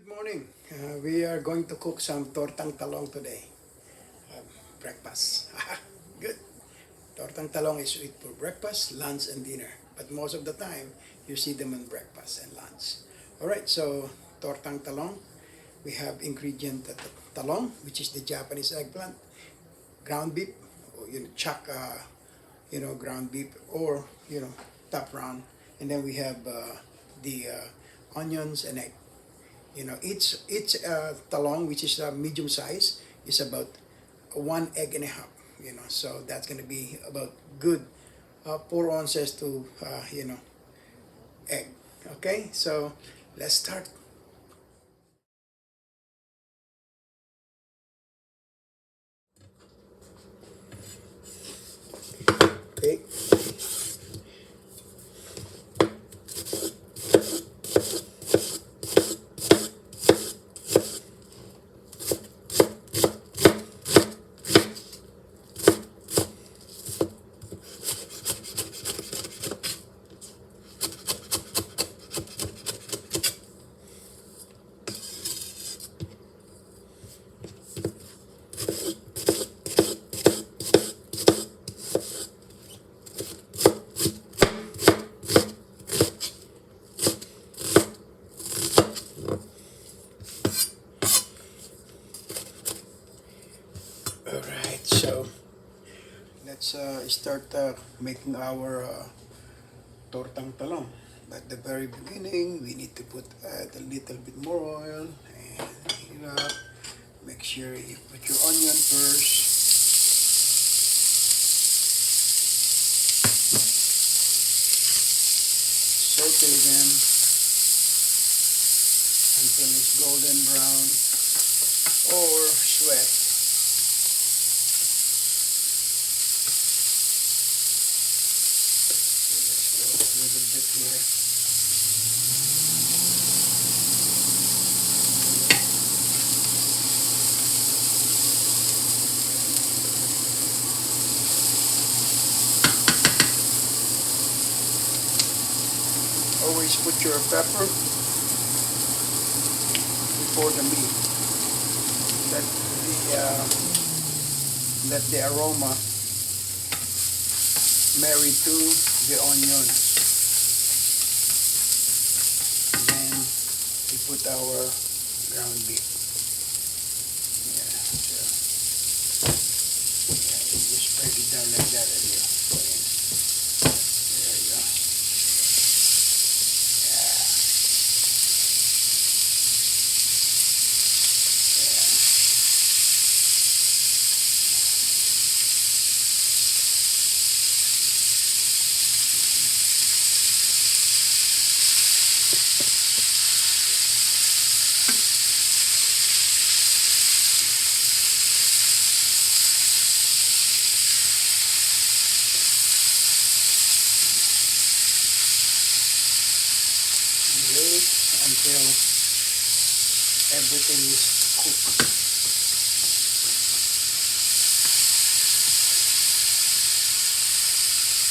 Good morning. We are going to cook some tortang talong today. Breakfast. Good. Tortang talong is eat for breakfast, lunch, and dinner. But most of the time, you see them in breakfast and lunch. Alright, so tortang talong. We have ingredient talong, which is the Japanese eggplant, ground beef, or, chuck, ground beef, or, top round. And then we have the onions and egg. Each talong, which is medium size, is about 1 egg and a half. So that's going to be about good 4 ounces to egg. Okay, so let's start. Okay. Alright, so let's start making our tortang talong. At the very beginning, we need to put a little bit more oil and heat it up. Make sure you put your onion first. Saute them until it's golden brown or sweat. So let's go a little bit here. Always put your pepper before the meat. Let the aroma marry to the onions. And then we put our ground beef. Yeah, you just spread it down like that and you put in. There you go. Wait until everything is cooked.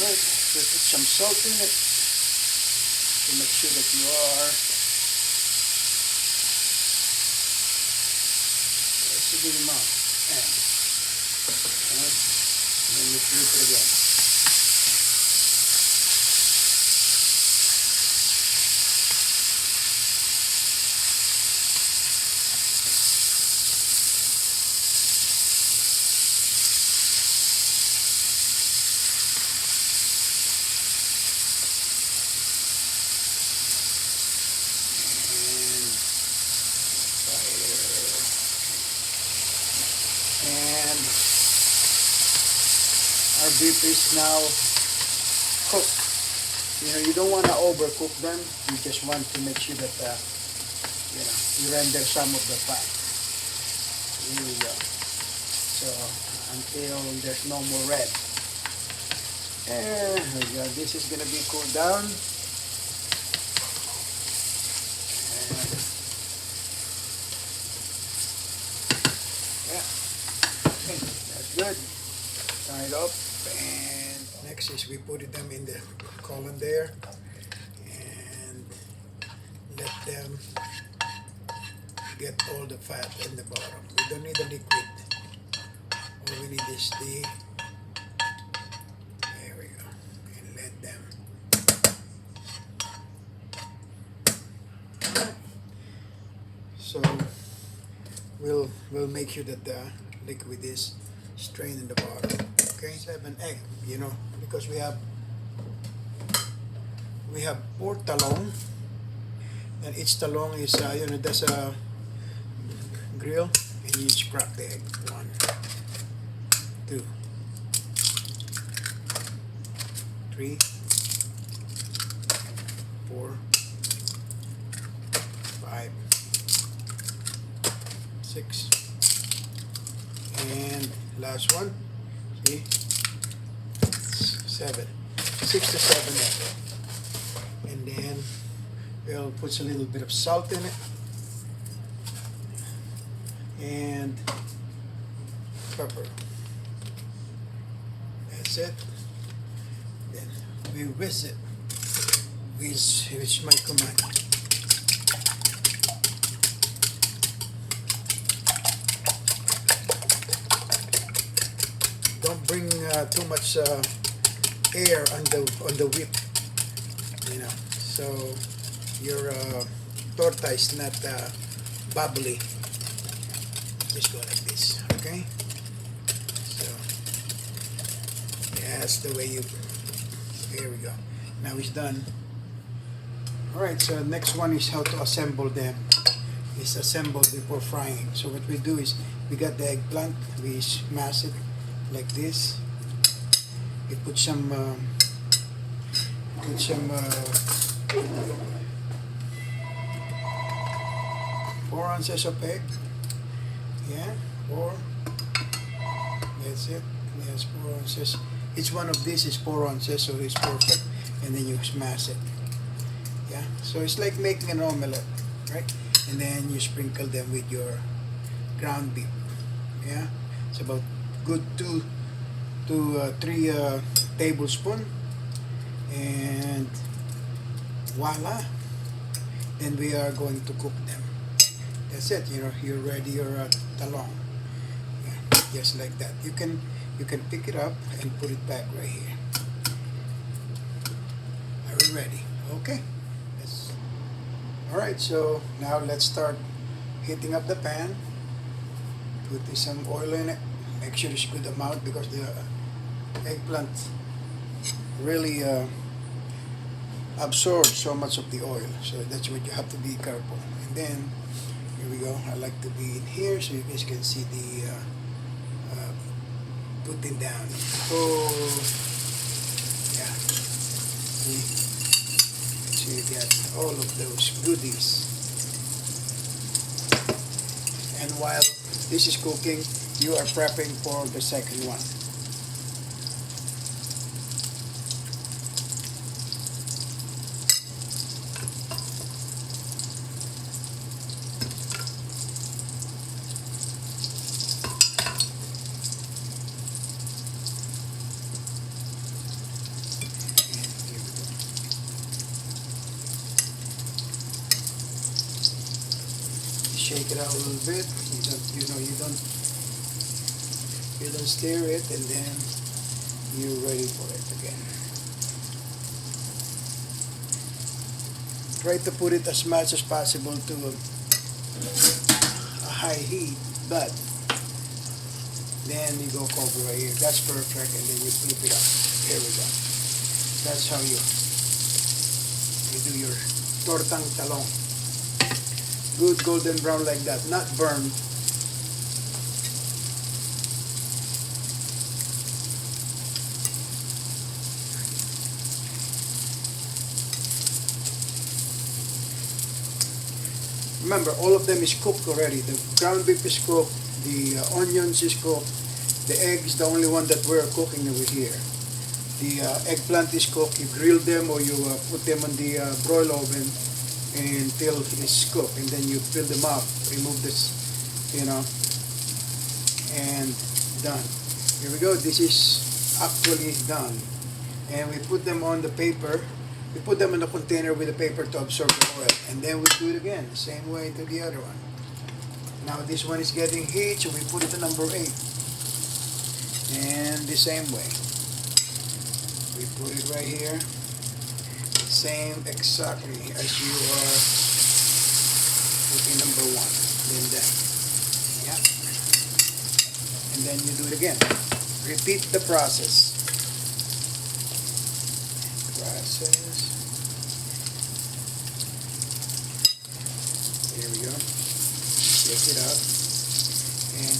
Right, we put some salt in it to make sure that you are seasoning them out. And then you flip it again. And our beef is now cooked. You don't want to overcook them. You just want to make sure that you render some of the fat. Here we go. So until there's no more red. And here we go. This is gonna be cooled down. That's good. Turn it up, and next is we put them in the column there and let them get all the fat in the bottom. We don't need a liquid. All we need is the, there we go, and let them. So we'll make sure that the liquid is strained in the bottom. Okay, let's have an egg, you know, because we have 4 talong, and each talong is you know, there's a grill, and you just crack the egg. 1, 2, 3, 4, 5, 6, and last one, see, 7, 6 to 7 eggs. And then we'll put a little bit of salt in it, and pepper. That's it. Then we whisk it. Whisk my command. Don't bring too much air on the whip, you know, so your torta is not bubbly. Just go like this, okay? So yeah, that's the way you. Here we go. Now it's done. All right. So next one is how to assemble them. It's assembled before frying. So what we do is we got the eggplant. We smash it like this. We put some 4 ounces of egg. Yeah, 4. That's it. Yes, 4 ounces. Each one of these is 4 ounces, so it's perfect. And then you smash it. Yeah, so it's like making an omelette, right? And then you sprinkle them with your ground beef. Yeah, it's about good 2 to 3 tablespoons, and voila. Then we are going to cook them. That's it. You know, you're ready your talong. Yeah, just like that. You can pick it up and put it back right here. Are we ready? Okay. Yes. All right. So now let's start heating up the pan. Put some oil in it. Make sure it's good amount because the eggplant really absorbs so much of the oil. So that's what you have to be careful. And then here we go. I like to be in here so you guys can see the putting down. Oh, yeah. See? So you get all of those goodies. And while this is cooking, you are prepping for the second one. Shake it out a little bit. You don't stir it, and then you're ready for it again. Try to put it as much as possible to a high heat, but then you go cover right here. That's perfect, and then you flip it up. Here we go. That's how you do your tortang talong. Good golden brown like that, not burned. Remember, all of them is cooked already. The ground beef is cooked, the onions is cooked, the egg is the only one that we're cooking over here. The eggplant is cooked. You grill them or you put them on the broil oven until it's cooked, and then you fill them up, remove this, and done. Here we go. This is actually done, and we put them on the paper. We put them in the container with the paper to absorb the oil, and then we do it again the same way to the other one. Now this one is getting heat, so we put it to number 8. And the same way. We put it right here. Same exactly as you are putting number 1. Then that. Yeah. And then you do it again. Repeat the process. There we go. Take it out. And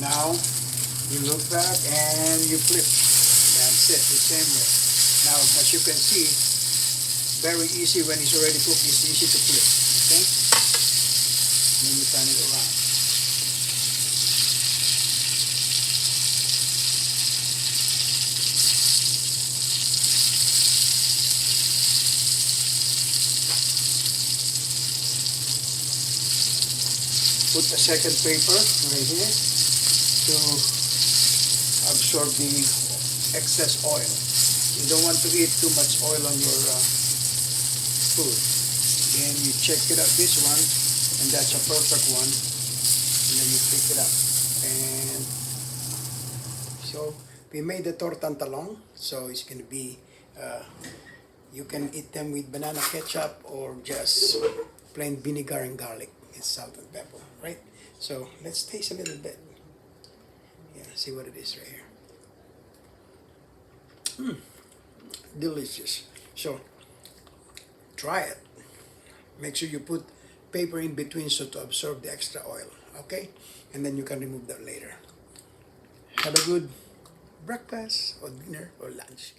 now you look back and you flip. That's it, the same way. Now, as you can see, very easy when it's already cooked. It's easy to flip. Okay? Then you turn it around. Put the second paper right here to absorb the excess oil. You don't want to eat too much oil on your food. Then you check it out, this one, and that's a perfect one. And then you pick it up. And so we made the tortang talong. So it's going to be, you can eat them with banana ketchup or just plain vinegar and garlic and salt and pepper, right? So let's taste a little bit. Yeah, see what it is right here. Delicious. So try it. Make sure you put paper in between so to absorb the extra oil. Okay? And then you can remove that later. Have a good breakfast or dinner or lunch.